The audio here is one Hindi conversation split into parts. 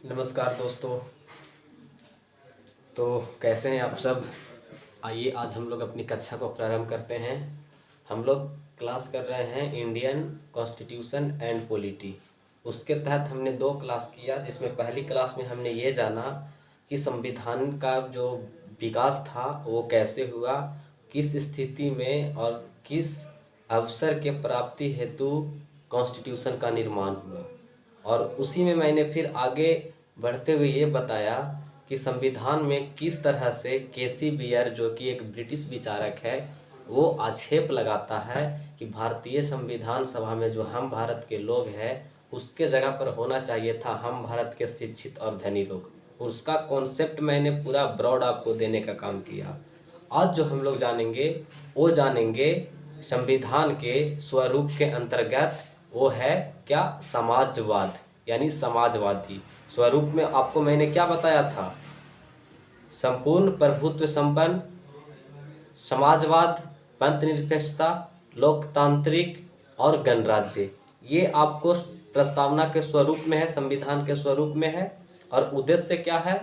नमस्कार दोस्तों। तो कैसे हैं आप सब। आइए आज हम लोग अपनी कक्षा को प्रारंभ करते हैं। हम लोग क्लास कर रहे हैं इंडियन कॉन्स्टिट्यूशन एंड पॉलिटी। उसके तहत हमने दो क्लास किया, जिसमें पहली क्लास में हमने ये जाना कि संविधान का जो विकास था वो कैसे हुआ, किस स्थिति में और किस अवसर के प्राप्ति हेतु कॉन्स्टिट्यूशन का निर्माण हुआ। और उसी में मैंने फिर आगे बढ़ते हुए ये बताया कि संविधान में किस तरह से केसी बियर, जो कि एक ब्रिटिश विचारक है, वो आक्षेप लगाता है कि भारतीय संविधान सभा में जो हम भारत के लोग हैं उसके जगह पर होना चाहिए था हम भारत के शिक्षित और धनी लोग। उसका कॉन्सेप्ट मैंने पूरा ब्रॉड आपको देने का काम किया। आज जो हम लोग जानेंगे वो जानेंगे संविधान के स्वरूप के अंतर्गत, वो है क्या, समाजवाद, यानी समाजवादी स्वरूप में। आपको मैंने क्या बताया था, संपूर्ण प्रभुत्व संपन्न समाजवाद, पंथ निरपेक्षता, लोकतांत्रिक और गणराज्य, ये आपको प्रस्तावना के स्वरूप में है, संविधान के स्वरूप में है। और उद्देश्य क्या है,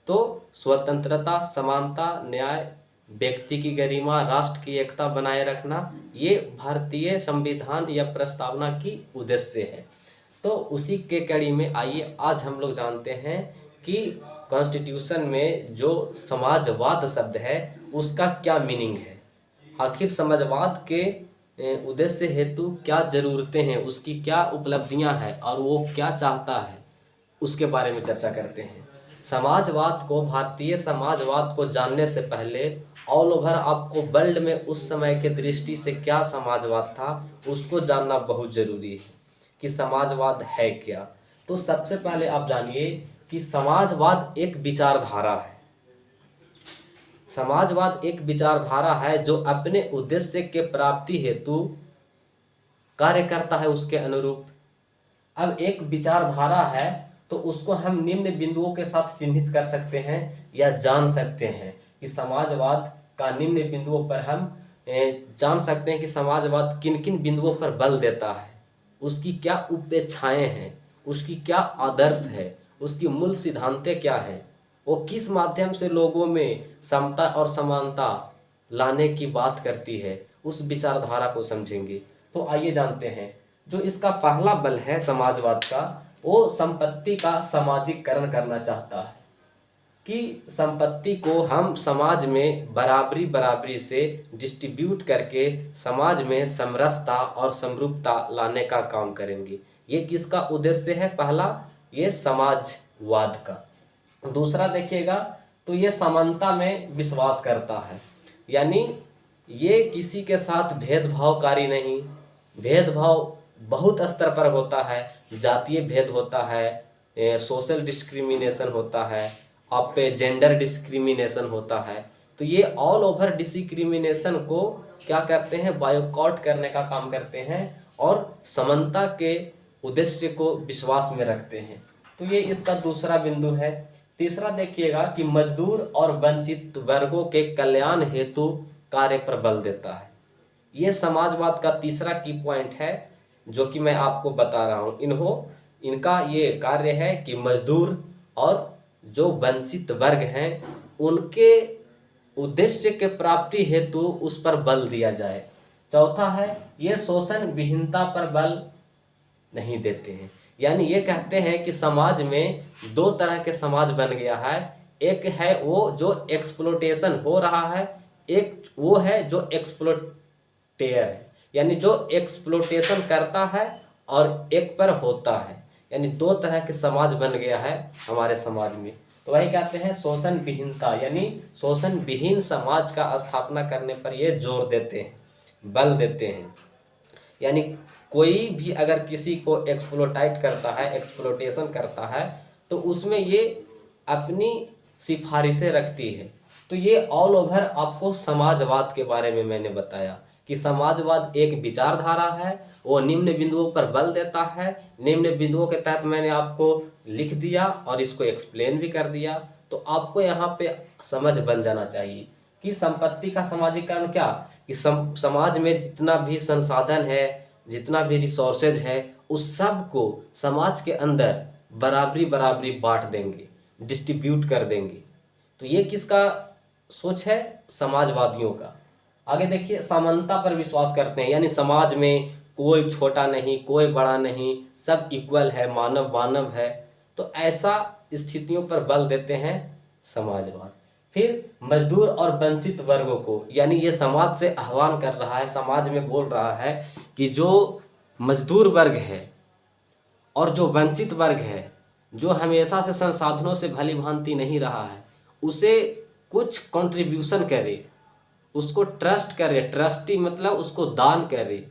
तो स्वतंत्रता, समानता, न्याय, व्यक्ति की गरिमा, राष्ट्र की एकता बनाए रखना, ये भारतीय संविधान या प्रस्तावना की उद्देश्य है। तो उसी के कड़ी में आइए आज हम लोग जानते हैं कि कॉन्स्टिट्यूशन में जो समाजवाद शब्द है उसका क्या मीनिंग है। आखिर समाजवाद के उद्देश्य हेतु क्या ज़रूरतें हैं, उसकी क्या उपलब्धियां हैं और वो क्या चाहता है, उसके बारे में चर्चा करते हैं। समाजवाद को, भारतीय समाजवाद को जानने से पहले ऑल ओवर आपको वर्ल्ड में उस समय के दृष्टि से क्या समाजवाद था उसको जानना बहुत ज़रूरी है कि समाजवाद है क्या। तो सबसे पहले आप जानिए कि समाजवाद एक विचारधारा है। समाजवाद एक विचारधारा है जो अपने उद्देश्य के प्राप्ति हेतु कार्य करता है उसके अनुरूप। अब एक विचारधारा है तो उसको हम निम्न बिंदुओं के साथ चिन्हित कर सकते हैं या जान सकते हैं कि समाजवाद का निम्न बिंदुओं पर हम जान सकते हैं कि समाजवाद किन किन बिंदुओं पर बल देता है, उसकी क्या उपेक्षाएं हैं, उसकी क्या आदर्श है, उसकी मूल सिद्धांतें क्या हैं, वो किस माध्यम से लोगों में समता और समानता लाने की बात करती है, उस विचारधारा को समझेंगे। तो आइए जानते हैं। जो इसका पहला बल है समाजवाद का, वो संपत्ति का सामाजिकरण करना चाहता है कि संपत्ति को हम समाज में बराबरी बराबरी से डिस्ट्रीब्यूट करके समाज में समरसता और समरूपता लाने का काम करेंगे। ये किसका उद्देश्य है, पहला ये समाजवाद का। दूसरा देखिएगा तो ये समानता में विश्वास करता है, यानी ये किसी के साथ भेदभावकारी नहीं। भेदभाव बहुत स्तर पर होता है, जातीय भेद होता है, सोशल डिस्क्रिमिनेशन होता है, आप पे जेंडर डिस्क्रिमिनेशन होता है। तो ये ऑल ओवर डिस्क्रिमिनेशन को क्या करते हैं, बायकॉट करने का काम करते हैं और समानता के उद्देश्य को विश्वास में रखते हैं। तो ये इसका दूसरा बिंदु है। तीसरा देखिएगा कि मजदूर और वंचित वर्गों के कल्याण हेतु कार्य पर बल देता है। ये समाजवाद का तीसरा की पॉइंट है जो कि मैं आपको बता रहा हूँ। इनका ये कार्य है कि मजदूर और जो वंचित वर्ग हैं उनके उद्देश्य के प्राप्ति हेतु उस पर बल दिया जाए। चौथा है ये शोषण विहीनता पर बल नहीं देते हैं, यानी ये कहते हैं कि समाज में दो तरह के समाज बन गया है। एक है वो जो एक्सप्लोटेशन हो रहा है, एक वो है जो एक्सप्लोटेयर है, यानी जो एक्सप्लोटेशन करता है और एक पर होता है। यानी दो तरह के समाज बन गया है हमारे समाज में। तो वही कहते हैं शोषण विहीनता, यानी शोषण विहीन समाज का स्थापना करने पर ये जोर देते हैं, बल देते हैं। यानी कोई भी अगर किसी को एक्सप्लोटाइट करता है, एक्सप्लोटेशन करता है, तो उसमें ये अपनी सिफारिशें रखती है। तो ये ऑल ओवर आपको समाजवाद के बारे में मैंने बताया कि समाजवाद एक विचारधारा है, वो निम्न बिंदुओं पर बल देता है। निम्न बिंदुओं के तहत मैंने आपको लिख दिया और इसको एक्सप्लेन भी कर दिया। तो आपको यहाँ पे समझ बन जाना चाहिए कि संपत्ति का सामाजिकरण क्या, कि समाज में जितना भी संसाधन है, जितना भी रिसोर्सेज है, उस सब को समाज के अंदर बराबरी बराबरी बांट देंगे, डिस्ट्रीब्यूट कर देंगे। तो ये किसका सोच है? समाजवादियों का। आगे देखिए, समानता पर विश्वास करते हैं, यानी समाज में कोई छोटा नहीं, कोई बड़ा नहीं, सब इक्वल है, मानव मानव है। तो ऐसा स्थितियों पर बल देते हैं समाजवाद। फिर मजदूर और वंचित वर्गों को, यानी ये समाज से आह्वान कर रहा है, समाज में बोल रहा है कि जो मजदूर वर्ग है और जो वंचित वर्ग है, जो हमेशा से संसाधनों से भली भांति नहीं रहा है, उसे कुछ कंट्रीब्यूशन करे, उसको ट्रस्ट करे, ट्रस्टी मतलब उसको दान करे।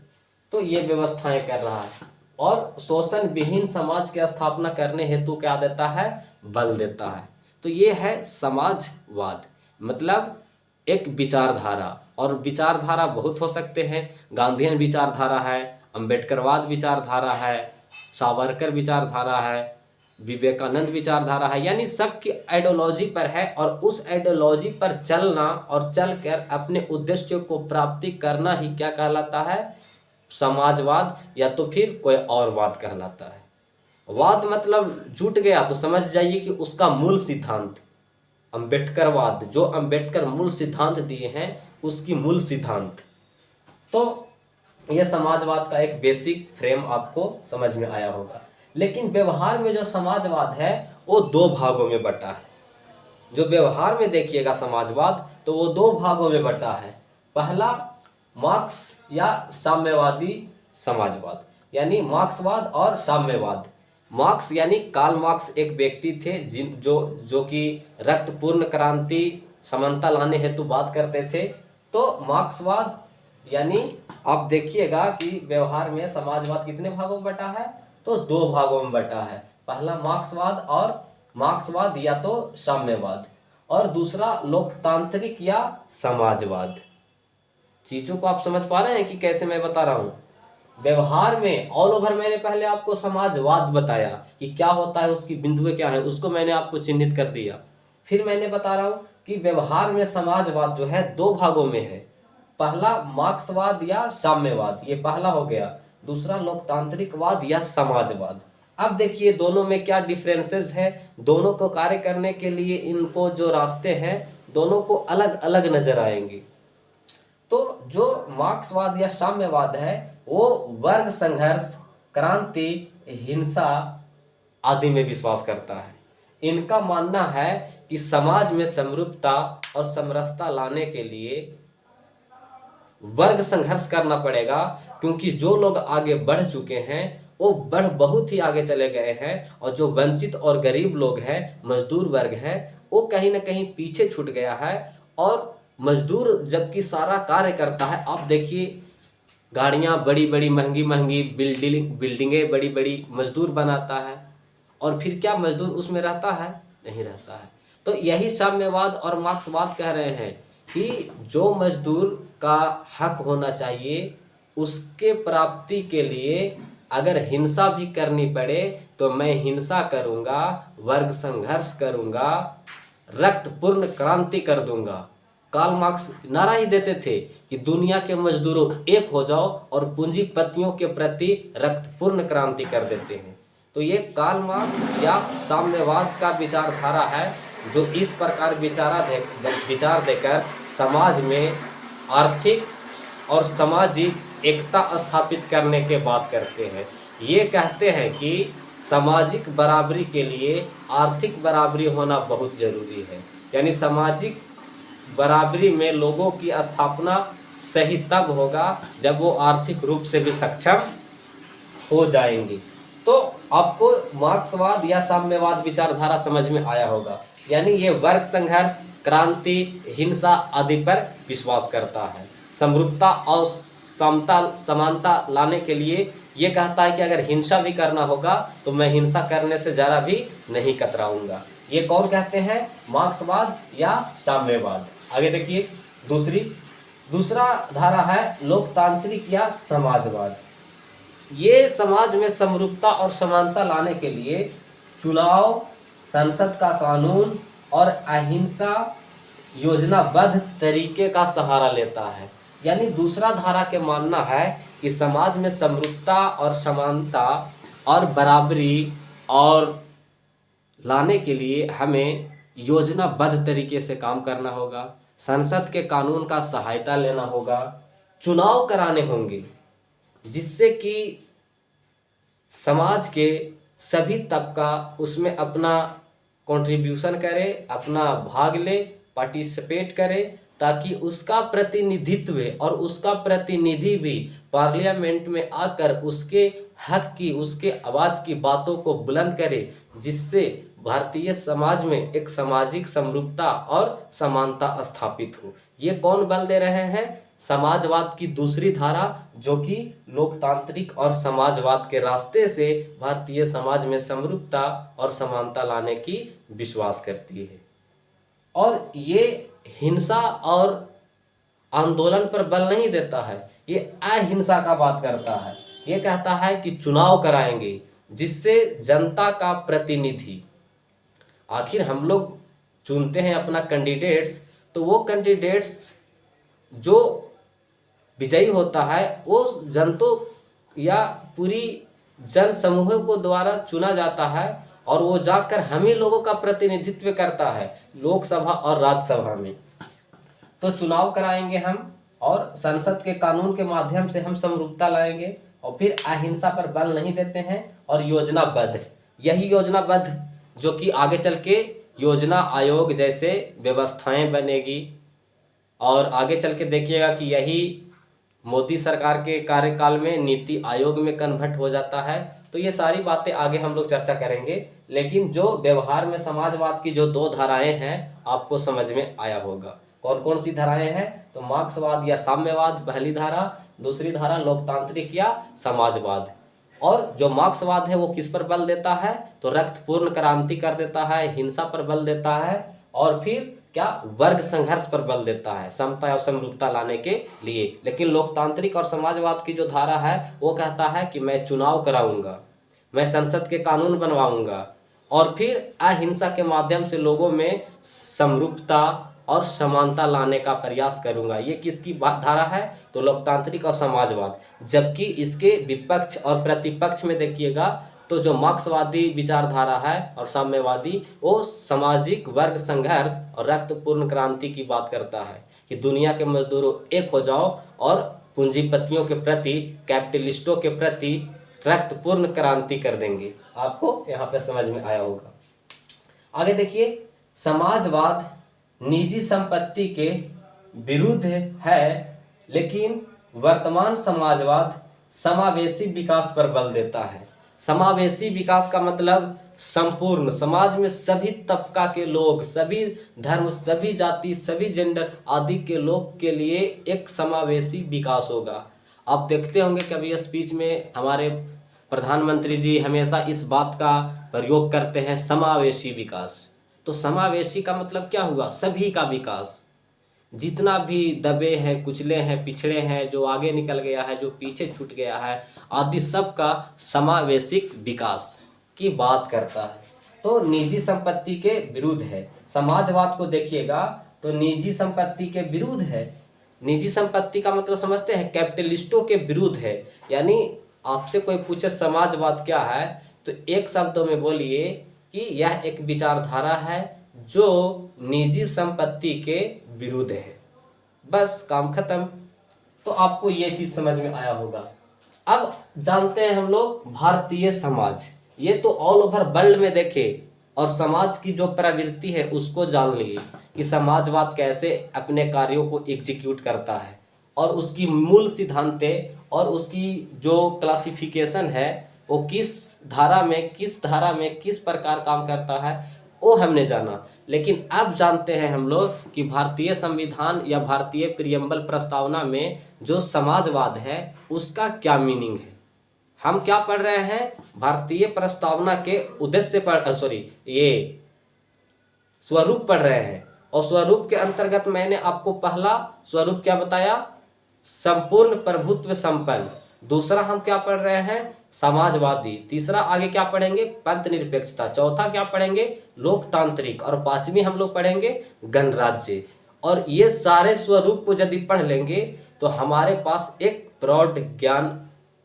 तो ये व्यवस्थाएं कर रहा है और शोषण विहीन समाज की स्थापना करने हेतु क्या देता है? बल देता है। तो ये है समाजवाद, मतलब एक विचारधारा। और विचारधारा बहुत हो सकते हैं, गांधीयन विचारधारा है, अंबेडकरवाद विचारधारा है, सावरकर विचारधारा है, विवेकानंद विचारधारा है, यानी सबकी आइडियोलॉजी पर है। और उस आइडियोलॉजी पर चलना और चलकर अपने उद्देश्यों को प्राप्ति करना ही क्या कहलाता है? समाजवाद, या तो फिर कोई और वाद कहलाता है। वाद मतलब जुट गया तो समझ जाइए कि उसका मूल सिद्धांत अंबेडकरवाद, जो अंबेडकर मूल सिद्धांत दिए हैं उसकी मूल सिद्धांत। तो यह समाजवाद का एक बेसिक फ्रेम आपको समझ में आया होगा। लेकिन व्यवहार में जो समाजवाद है वो दो भागों में बटा है। जो व्यवहार में देखिएगा समाजवाद, तो वो दो भागों में बटा है। पहला मार्क्स या साम्यवादी समाजवाद, यानी मार्क्सवाद और साम्यवाद। मार्क्स यानी कार्ल मार्क्स एक व्यक्ति थे जो कि रक्त पूर्ण क्रांति समानता लाने हेतु बात करते थे। तो मार्क्सवाद यानी आप देखिएगा कि व्यवहार में समाजवाद कितने भागों में बटा है? तो दो भागों में बटा है। पहला मार्क्सवाद या तो साम्यवाद, और दूसरा लोकतांत्रिक या समाजवाद। चीजों को आप समझ पा रहे हैं कि कैसे मैं बता रहा हूं? व्यवहार में ऑल ओवर मैंने पहले आपको समाजवाद बताया कि क्या होता है, उसकी बिंदुएं क्या है, उसको मैंने आपको चिन्हित कर दिया। फिर मैंने बता रहा हूं कि व्यवहार में समाजवाद जो है दो भागों में है। पहला मार्क्सवाद या साम्यवाद, ये पहला हो गया। दूसरा लोकतांत्रिकवाद या समाजवाद। अब देखिए दोनों में क्या डिफरेंसेस है। दोनों को कार्य करने के लिए इनको जो रास्ते हैं दोनों को अलग अलग नजर आएंगे। तो जो मार्क्सवाद या साम्यवाद है वो वर्ग संघर्ष, क्रांति, हिंसा आदि में विश्वास करता है। इनका मानना है कि समाज में समरूपता और समरसता लाने के लिए वर्ग संघर्ष करना पड़ेगा, क्योंकि जो लोग आगे बढ़ चुके हैं वो बहुत ही आगे चले गए हैं, और जो वंचित और गरीब लोग हैं, मजदूर वर्ग है, वो कहीं ना कहीं पीछे छूट गया है। और मजदूर जबकि सारा कार्य करता है, आप देखिए गाड़ियाँ बड़ी बड़ी महंगी महंगी, बिल्डिंगें बड़ी बड़ी मजदूर बनाता है, और फिर क्या मजदूर उसमें रहता है? नहीं रहता है। तो यही साम्यवाद और मार्क्सवाद कह रहे हैं कि जो मजदूर का हक होना चाहिए उसके प्राप्ति के लिए अगर हिंसा भी करनी पड़े तो मैं हिंसा करूंगा, वर्ग संघर्ष करूंगा, रक्त पूर्ण क्रांति कर दूंगा। कार्ल मार्क्स नारा ही देते थे कि दुनिया के मजदूरों एक हो जाओ, और पूंजीपतियों के प्रति रक्त पूर्ण क्रांति कर देते हैं। तो ये कार्ल मार्क्स या साम्यवाद का विचारधारा है, जो इस प्रकार विचार देकर समाज में आर्थिक और सामाजिक एकता स्थापित करने के बात करते हैं। ये कहते हैं कि सामाजिक बराबरी के लिए आर्थिक बराबरी होना बहुत जरूरी है, यानी सामाजिक बराबरी में लोगों की स्थापना सही तब होगा जब वो आर्थिक रूप से भी सक्षम हो जाएंगे। तो आपको मार्क्सवाद या साम्यवाद विचारधारा समझ में आया होगा, यानी ये वर्ग संघर्ष, क्रांति, हिंसा आदि पर विश्वास करता है। समरूपता और समानता लाने के लिए ये कहता है कि अगर हिंसा भी करना होगा तो मैं हिंसा करने से ज़रा भी नहीं कतराऊंगा। ये कौन कहते हैं? मार्क्सवाद या साम्यवाद। आगे देखिए दूसरा धारा है लोकतांत्रिक या समाजवाद। ये समाज में समरूपता और समानता लाने के लिए चुनाव, संसद का कानून और अहिंसा योजनाबद्ध तरीके का सहारा लेता है। यानी दूसरा धारा के मानना है कि समाज में समरूपता और समानता और बराबरी और लाने के लिए हमें योजनाबद्ध तरीके से काम करना होगा, संसद के कानून का सहायता लेना होगा, चुनाव कराने होंगे, जिससे कि समाज के सभी तबका उसमें अपना कंट्रीब्यूशन करे, अपना भाग ले, पार्टिसिपेट करे, ताकि उसका प्रतिनिधित्व और उसका प्रतिनिधि भी पार्लियामेंट में आकर उसके हक की, उसके आवाज़ की बातों को बुलंद करे, जिससे भारतीय समाज में एक सामाजिक समरूपता और समानता स्थापित हो। ये कौन बल दे रहे हैं? समाजवाद की दूसरी धारा, जो कि लोकतांत्रिक और समाजवाद के रास्ते से भारतीय समाज में समरूपता और समानता लाने की विश्वास करती है। और ये हिंसा और आंदोलन पर बल नहीं देता है, ये अहिंसा का बात करता है। ये कहता है कि चुनाव कराएंगे, जिससे जनता का प्रतिनिधि, आखिर हम लोग चुनते हैं अपना कैंडिडेट्स, तो वो कैंडिडेट्स जो विजयी होता है वो जनता या पूरी जन समूह को द्वारा चुना जाता है, और वो जाकर हम ही लोगों का प्रतिनिधित्व करता है लोकसभा और राज्यसभा में। तो चुनाव कराएंगे हम, और संसद के कानून के माध्यम से हम समरूपता लाएंगे, और फिर अहिंसा पर बल नहीं देते हैं, और योजनाबद्ध, यही योजनाबद्ध जो कि आगे चल के योजना आयोग जैसे व्यवस्थाएं बनेगी, और आगे चल के देखिएगा कि यही मोदी सरकार के कार्यकाल में नीति आयोग में कन्वर्ट हो जाता है। तो ये सारी बातें आगे हम लोग चर्चा करेंगे, लेकिन जो व्यवहार में समाजवाद की जो दो धाराएं हैं आपको समझ में आया होगा। कौन कौन सी धाराएं हैं? तो मार्क्सवाद या साम्यवाद पहली धारा, दूसरी धारा लोकतांत्रिक या समाजवाद। और जो मार्क्सवाद है वो किस पर बल देता है? तो रक्तपूर्ण क्रांति कर देता है, हिंसा पर बल देता है, और फिर क्या, वर्ग संघर्ष पर बल देता है, समता और समरूपता लाने के लिए। लेकिन लोकतांत्रिक और समाजवाद की जो धारा है वो कहता है कि मैं चुनाव कराऊंगा, मैं संसद के कानून बनवाऊंगा, और फिर अहिंसा के माध्यम से लोगों में समरूपता और समानता लाने का प्रयास करूंगा। ये किसकी धारा है? तो लोकतांत्रिक और समाजवाद। जबकि इसके विपक्ष और प्रतिपक्ष में देखिएगा तो जो मार्क्सवादी विचारधारा है और साम्यवादी, वो सामाजिक वर्ग संघर्ष और रक्तपूर्ण क्रांति की बात करता है कि दुनिया के मजदूरों एक हो जाओ और पूंजीपतियों के प्रति, कैपिटलिस्टों के प्रति रक्तपूर्ण क्रांति कर देंगे। आपको यहाँ पे समझ में आया होगा। आगे देखिए, समाजवाद निजी संपत्ति के विरुद्ध है, लेकिन वर्तमान समाजवाद समावेशी विकास पर बल देता है। समावेशी विकास का मतलब संपूर्ण समाज में सभी तबका के लोग, सभी धर्म, सभी जाति, सभी जेंडर आदि के लोग के लिए एक समावेशी विकास होगा। आप देखते होंगे कभी स्पीच में हमारे प्रधानमंत्री जी हमेशा इस बात का प्रयोग करते हैं, समावेशी विकास। तो समावेशी का मतलब क्या हुआ? सभी का विकास, जितना भी दबे हैं, कुचले हैं, पिछड़े हैं, जो आगे निकल गया है, जो पीछे छूट गया है, आदि सब का समावेशिक विकास की बात करता है। तो निजी संपत्ति के विरुद्ध है। समाजवाद को देखिएगा तो निजी संपत्ति के विरुद्ध है। निजी संपत्ति का मतलब समझते हैं, कैपिटलिस्टों के विरुद्ध है। यानी आपसे कोई पूछे समाजवाद क्या है, तो एक शब्दों में बोलिए कि यह एक विचारधारा है जो निजी संपत्ति के विरुद्ध है। बस काम खत्म। तो आपको ये चीज समझ में आया होगा। अब जानते हैं हम लोग भारतीय समाज। ये तो ऑल ओवर वर्ल्ड में देखे और समाज की जो प्रवृत्ति है उसको जान लिए कि समाजवाद कैसे अपने कार्यों को एग्जीक्यूट करता है, और उसकी मूल सिद्धांतें और उसकी जो क्लासिफिकेशन है वो किस धारा में किस प्रकार काम करता है, वो हमने जाना। लेकिन अब जानते हैं हम लोग कि भारतीय संविधान या भारतीय प्रियम्बल प्रस्तावना में जो समाजवाद है उसका क्या मीनिंग है। हम क्या पढ़ रहे हैं? भारतीय प्रस्तावना के उद्देश्य ये स्वरूप पढ़ रहे हैं, और स्वरूप के अंतर्गत मैंने आपको पहला स्वरूप क्या बताया? संपूर्ण प्रभुत्व संपन्न। दूसरा हम क्या पढ़ रहे हैं? समाजवादी। तीसरा आगे क्या पढ़ेंगे? पंथ निरपेक्षता। चौथा क्या पढ़ेंगे? लोकतांत्रिक। और पांचवी हम लोग पढ़ेंगे गणराज्य। और ये सारे स्वरूप को यदि पढ़ लेंगे तो हमारे पास एक ब्रॉड ज्ञान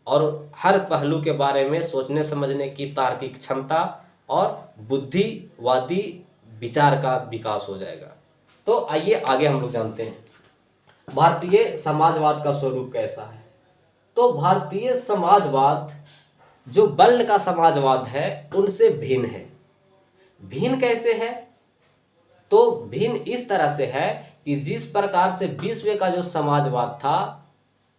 और हर पहलू के बारे में सोचने समझने की तार्किक क्षमता और बुद्धिवादी विचार का विकास हो जाएगा। तो आइए आगे हम लोग जानते हैं भारतीय समाजवाद का स्वरूप कैसा है। तो भारतीय समाजवाद जो वर्ल्ड का समाजवाद है उनसे भिन्न है। भिन्न कैसे है? तो भिन्न इस तरह से है कि जिस प्रकार से विश्व का जो समाजवाद था,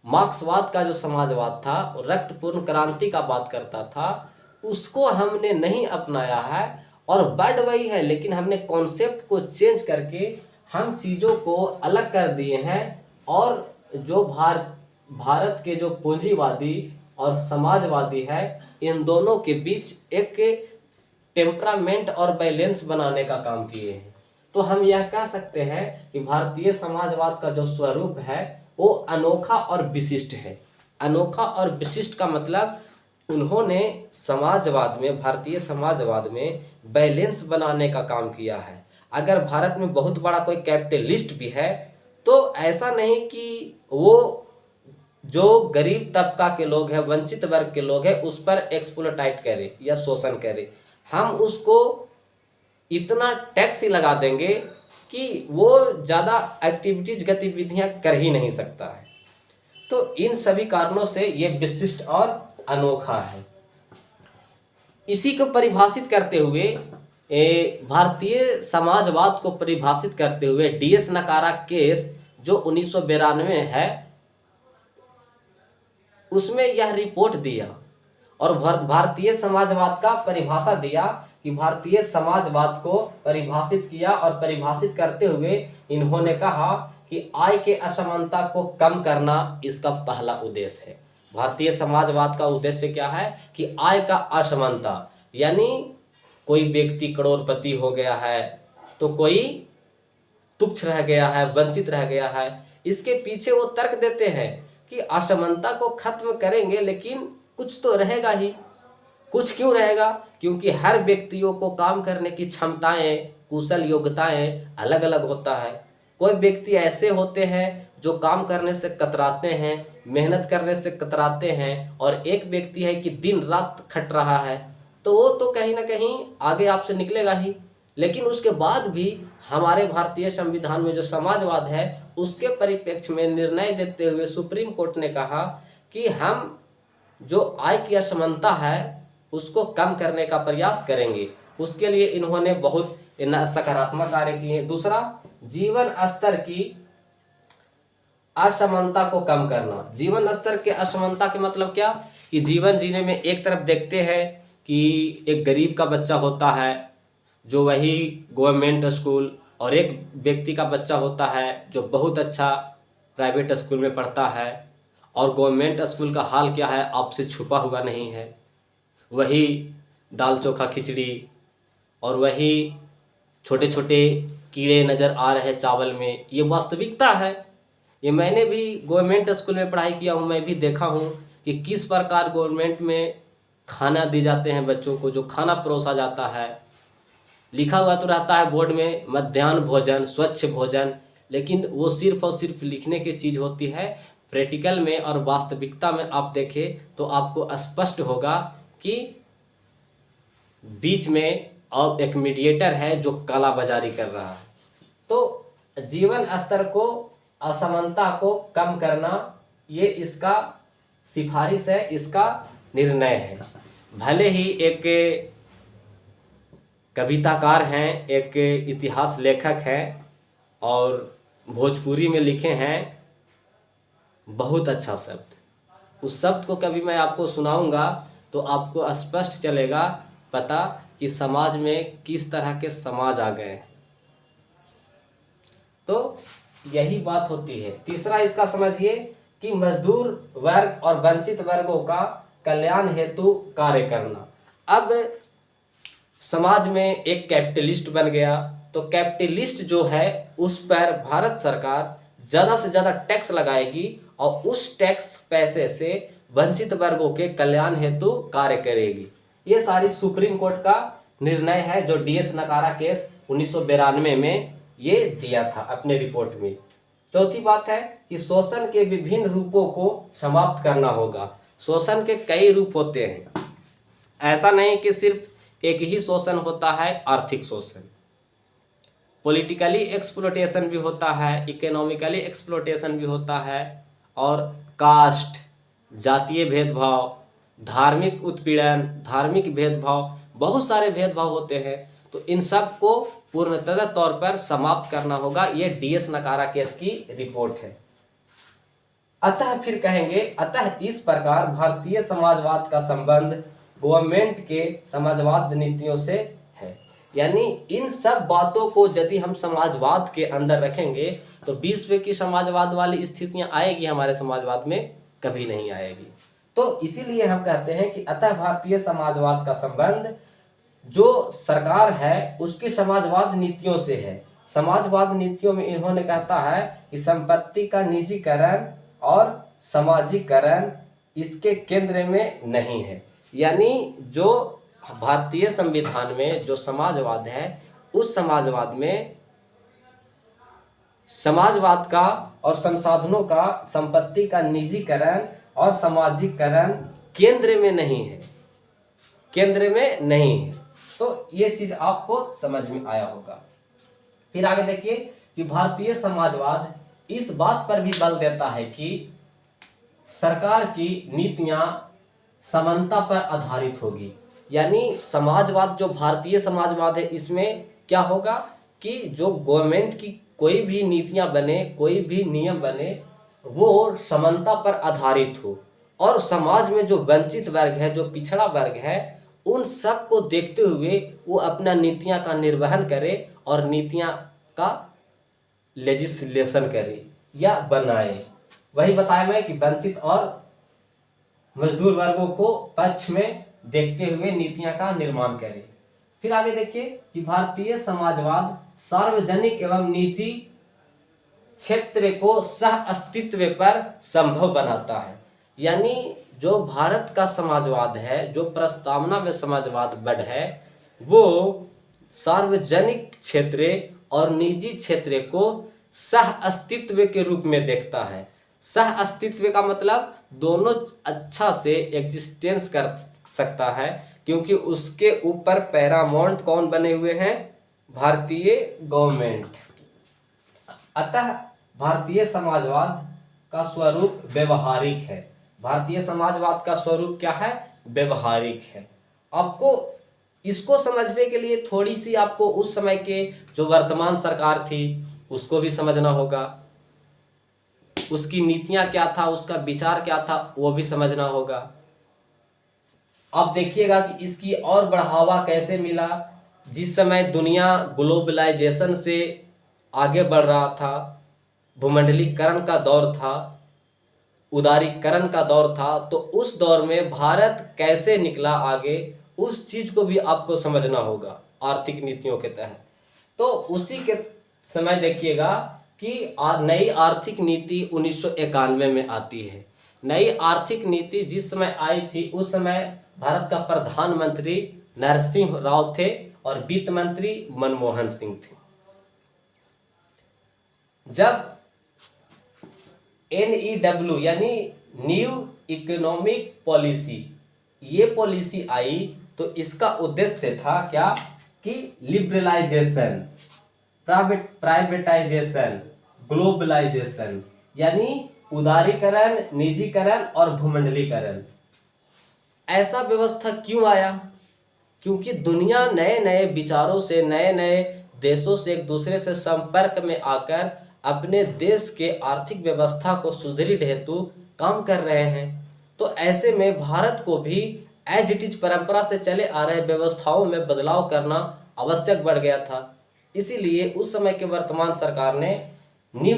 मार्क्सवाद का जो समाजवाद था, रक्तपूर्ण क्रांति का बात करता था, उसको हमने नहीं अपनाया है। और वर्ड वही है, लेकिन हमने कॉन्सेप्ट को चेंज करके हम चीज़ों को अलग कर दिए हैं। और जो भारत के जो पूंजीवादी और समाजवादी है, इन दोनों के बीच एक टेम्परामेंट और बैलेंस बनाने का काम किए हैं। तो हम यह कह सकते हैं कि भारतीय समाजवाद का जो स्वरूप है वो अनोखा और विशिष्ट है। अनोखा और विशिष्ट का मतलब उन्होंने समाजवाद में, भारतीय समाजवाद में बैलेंस बनाने का काम किया है। अगर भारत में बहुत बड़ा कोई कैपिटलिस्ट भी है तो ऐसा नहीं कि वो जो गरीब तबका के लोग हैं, वंचित वर्ग के लोग हैं, उस पर एक्सप्लॉइट करे या शोषण करे। हम उसको इतना टैक्स ही लगा देंगे कि वो ज़्यादा एक्टिविटीज गतिविधियां कर ही नहीं सकता है। तो इन सभी कारणों से ये विशिष्ट और अनोखा है। इसी को परिभाषित करते हुए भारतीय समाजवाद को परिभाषित करते हुए DS नकारा केस जो 1992 है, उसमें यह रिपोर्ट दिया और भारतीय समाजवाद का परिभाषा दिया कि भारतीय समाजवाद को परिभाषित किया। और परिभाषित करते हुए इन्होंने कहा कि आय के असमानता को कम करना इसका पहला उद्देश्य है। भारतीय समाजवाद का उद्देश्य क्या है कि आय का असमानता, यानी कोई व्यक्ति करोड़पति हो गया है तो कोई तुच्छ रह गया है, वंचित रह गया है। इसके पीछे वो तर्क देते हैं कि असमानता को खत्म करेंगे, लेकिन कुछ तो रहेगा ही। कुछ क्यों रहेगा? क्योंकि हर व्यक्तियों को काम करने की क्षमताएं, कुशल योग्यताएं अलग अलग होता है। कोई व्यक्ति ऐसे होते हैं जो काम करने से कतराते हैं, मेहनत करने से कतराते हैं, और एक व्यक्ति है कि दिन रात खट रहा है, तो वो तो कहीं ना कहीं आगे आपसे निकलेगा ही। लेकिन उसके बाद भी हमारे भारतीय संविधान में जो समाजवाद है उसके परिप्रेक्ष्य में निर्णय देते हुए सुप्रीम कोर्ट ने कहा कि हम जो आय की असमानता है उसको कम करने का प्रयास करेंगे। उसके लिए इन्होंने बहुत सकारात्मक कार्य किए। दूसरा, जीवन स्तर की असमानता को कम करना। जीवन स्तर के असमानता के मतलब क्या कि जीवन जीने में एक तरफ देखते हैं कि एक गरीब का बच्चा होता है जो वही गवर्नमेंट स्कूल, और एक व्यक्ति का बच्चा होता है जो बहुत अच्छा प्राइवेट स्कूल में पढ़ता है, और गवर्नमेंट स्कूल का हाल क्या है आपसे छुपा हुआ नहीं है। वही दाल चोखा खिचड़ी और वही छोटे छोटे कीड़े नज़र आ रहे हैं चावल में, ये वास्तविकता है। ये मैंने भी गवर्नमेंट स्कूल में पढ़ाई किया हूँ, मैं भी देखा हूँ कि किस प्रकार गवर्नमेंट में खाना दी जाते हैं बच्चों को, जो खाना परोसा जाता है। लिखा हुआ तो रहता है बोर्ड में मध्याह्न भोजन, स्वच्छ भोजन, लेकिन वो सिर्फ और सिर्फ लिखने की चीज़ होती है। प्रैक्टिकल में और वास्तविकता में आप देखें तो आपको स्पष्ट होगा कि बीच में और एक मीडिएटर है जो काला बाजारी कर रहा है। तो जीवन स्तर को, असमानता को कम करना, ये इसका सिफारिश है, इसका निर्णय है। भले ही एक कविताकार हैं, एक इतिहास लेखक हैं और भोजपुरी में लिखे हैं बहुत अच्छा शब्द। उस शब्द को कभी मैं आपको सुनाऊंगा तो आपको स्पष्ट चलेगा पता कि समाज में किस तरह के समाज आ गए। तो यही बात होती है। तीसरा इसका समझिए कि मजदूर वर्ग और वंचित वर्गों का कल्याण हेतु कार्य करना। अब समाज में एक कैपिटलिस्ट बन गया, तो कैपिटलिस्ट जो है उस पर भारत सरकार ज़्यादा से ज़्यादा टैक्स लगाएगी और उस टैक्स पैसे से वंचित वर्गों के कल्याण हेतु कार्य करेगी। ये सारी सुप्रीम कोर्ट का निर्णय है जो DS नकारा केस 1992 में ये दिया था अपने रिपोर्ट में। चौथी बात है कि शोषण के विभिन्न रूपों को समाप्त करना होगा। शोषण के कई रूप होते हैं, ऐसा नहीं कि सिर्फ एक ही शोषण होता है, आर्थिक शोषण। पॉलिटिकली एक्सप्लॉयटेशन भी होता है, इकोनॉमिकली एक्सप्लॉयटेशन भी होता है, और कास्ट, जातीय भेदभाव, धार्मिक उत्पीड़न, धार्मिक भेदभाव, बहुत सारे भेदभाव होते हैं। तो इन सब को पूर्णतः तौर पर समाप्त करना होगा। ये DS नकारा केस की रिपोर्ट है। अतः फिर कहेंगे, अतः इस प्रकार भारतीय समाजवाद का संबंध गवर्नमेंट के समाजवाद नीतियों से है। यानी इन सब बातों को यदि हम समाजवाद के अंदर रखेंगे तो विश्व की समाजवाद वाली स्थितियां आएगी, हमारे समाजवाद में कभी नहीं आएगी। तो इसीलिए हम कहते हैं कि अतः भारतीय समाजवाद का संबंध जो सरकार है उसकी समाजवाद नीतियों से है। समाजवाद नीतियों में इन्होंने कहता है कि संपत्ति का निजीकरण और समाजीकरण इसके केंद्र में नहीं है। यानी जो भारतीय संविधान में जो समाजवाद है, उस समाजवाद में समाजवाद का और संसाधनों का, संपत्ति का निजीकरण और समाजीकरण केंद्र में नहीं है, केंद्र में नहीं है। तो ये चीज आपको समझ में आया होगा। फिर आगे देखिए कि भारतीय समाजवाद इस बात पर भी बल देता है कि सरकार की नीतियां समानता पर आधारित होगी। यानी समाजवाद, जो भारतीय समाजवाद है, इसमें क्या होगा कि जो गवर्नमेंट की कोई भी नीतियां बने, कोई भी नियम बने, वो समानता पर आधारित हो, और समाज में जो वंचित वर्ग है, जो पिछड़ा वर्ग है, उन सब को देखते हुए वो अपना नीतियां का निर्वहन करे और नीतियां का लेजिस्लेशन करे या बनाए। वही बताया मैं कि वंचित और मजदूर वर्गों को पक्ष में देखते हुए नीतियां का निर्माण करे। फिर आगे देखिए कि भारतीय समाजवाद सार्वजनिक एवं निजी क्षेत्र को सह अस्तित्व पर संभव बनाता है। यानी जो भारत का समाजवाद है, जो प्रस्तावना में समाजवाद बड है, वो सार्वजनिक क्षेत्र और निजी क्षेत्र को सह अस्तित्व के रूप में देखता है। सह अस्तित्व का मतलब दोनों अच्छा से एग्जिस्टेंस कर सकता है, क्योंकि उसके ऊपर पैरामाउंट कौन बने हुए हैं? भारतीय गवर्नमेंट। अतः भारतीय समाजवाद का स्वरूप व्यवहारिक है। भारतीय समाजवाद का स्वरूप क्या है? व्यवहारिक है। आपको इसको समझने के लिए थोड़ी सी आपको उस समय के जो वर्तमान सरकार थी उसको भी समझना होगा, उसकी नीतियां क्या था, उसका विचार क्या था, वो भी समझना होगा। अब देखिएगा कि इसकी और बढ़ावा कैसे मिला। जिस समय दुनिया ग्लोबलाइजेशन से आगे बढ़ रहा था, भूमंडलीकरण का दौर था, उदारीकरण का दौर था, तो उस दौर में भारत कैसे निकला आगे, उस चीज को भी आपको समझना होगा आर्थिक नीतियों के तहत। तो उसी के समय देखिएगा कि नई आर्थिक नीति 1991 में आती है। नई आर्थिक नीति जिस समय आई थी, उस समय भारत का प्रधानमंत्री नरसिंह राव थे और वित्त मंत्री मनमोहन सिंह थे। जब NEW यानी न्यू इकोनॉमिक पॉलिसी, ये पॉलिसी आई तो इसका उद्देश्य था क्या कि लिबरलाइजेशन, प्राइवेटाइजेशन, ग्लोबलाइजेशन, यानी उदारीकरण, निजीकरण और भूमंडलीकरण। ऐसा व्यवस्था क्यों आया? क्योंकि दुनिया नए नए विचारों से, नए नए देशों से एक दूसरे से संपर्क में आकर अपने देश के आर्थिक व्यवस्था को सुदृढ़ हेतु काम कर रहे हैं। तो ऐसे में भारत को भी एज इट इज परंपरा से चले आ रहे व्यवस्थाओं में बदलाव करना आवश्यक बढ़ गया था। इसीलिए उस समय के वर्तमान सरकार ने न्यू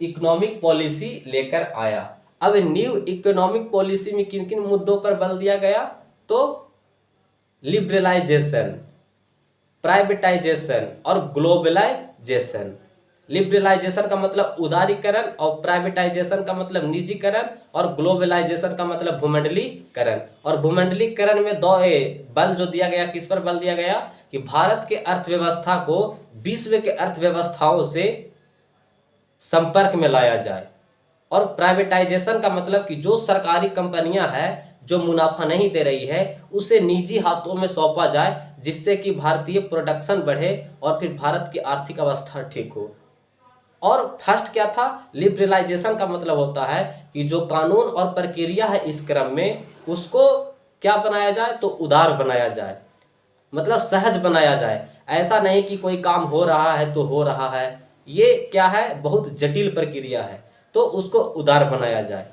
इकोनॉमिक पॉलिसी लेकर आया। अब न्यू इकोनॉमिक पॉलिसी में किन किन मुद्दों पर बल दिया गया? तो लिबरलाइजेशन, प्राइवेटाइजेशन और ग्लोबलाइजेशन। लिबरलाइजेशन का मतलब उदारीकरण और प्राइवेटाइजेशन का मतलब निजीकरण और ग्लोबलाइजेशन का मतलब भूमंडलीकरण। और भूमंडलीकरण में दो बल जो दिया गया, किस पर बल दिया गया कि भारत के अर्थव्यवस्था को विश्व के अर्थव्यवस्थाओं से संपर्क में लाया जाए। और प्राइवेटाइजेशन का मतलब कि जो सरकारी कंपनियां हैं जो मुनाफा नहीं दे रही है उसे निजी हाथों में सौंपा जाए, जिससे कि भारतीय प्रोडक्शन बढ़े और फिर भारत की आर्थिक अवस्था ठीक हो। और फर्स्ट क्या था, लिबरलाइजेशन का मतलब होता है कि जो कानून और प्रक्रिया है इस क्रम में उसको क्या बनाया जाए, तो उदार बनाया जाए, मतलब सहज बनाया जाए। ऐसा नहीं कि कोई काम हो रहा है तो हो रहा है, ये क्या है, बहुत जटिल प्रक्रिया है, तो उसको उदार बनाया जाए।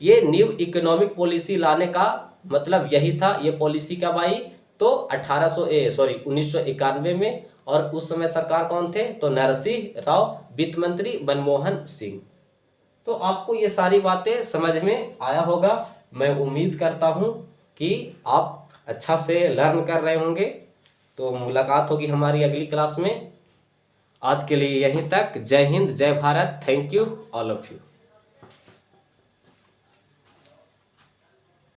ये न्यू इकोनॉमिक पॉलिसी लाने का मतलब यही था। ये पॉलिसी कब आई, तो 1991 में। और उस समय सरकार कौन थे, तो नरसिंह राव, वित्त मंत्री मनमोहन सिंह। तो आपको ये सारी बातें समझ में आया होगा। मैं उम्मीद करता हूँ कि आप अच्छा से लर्न कर रहे होंगे। तो मुलाकात होगी हमारी अगली क्लास में। आज के लिए यहीं तक। जय हिंद, जय Bharat. Thank you all of you.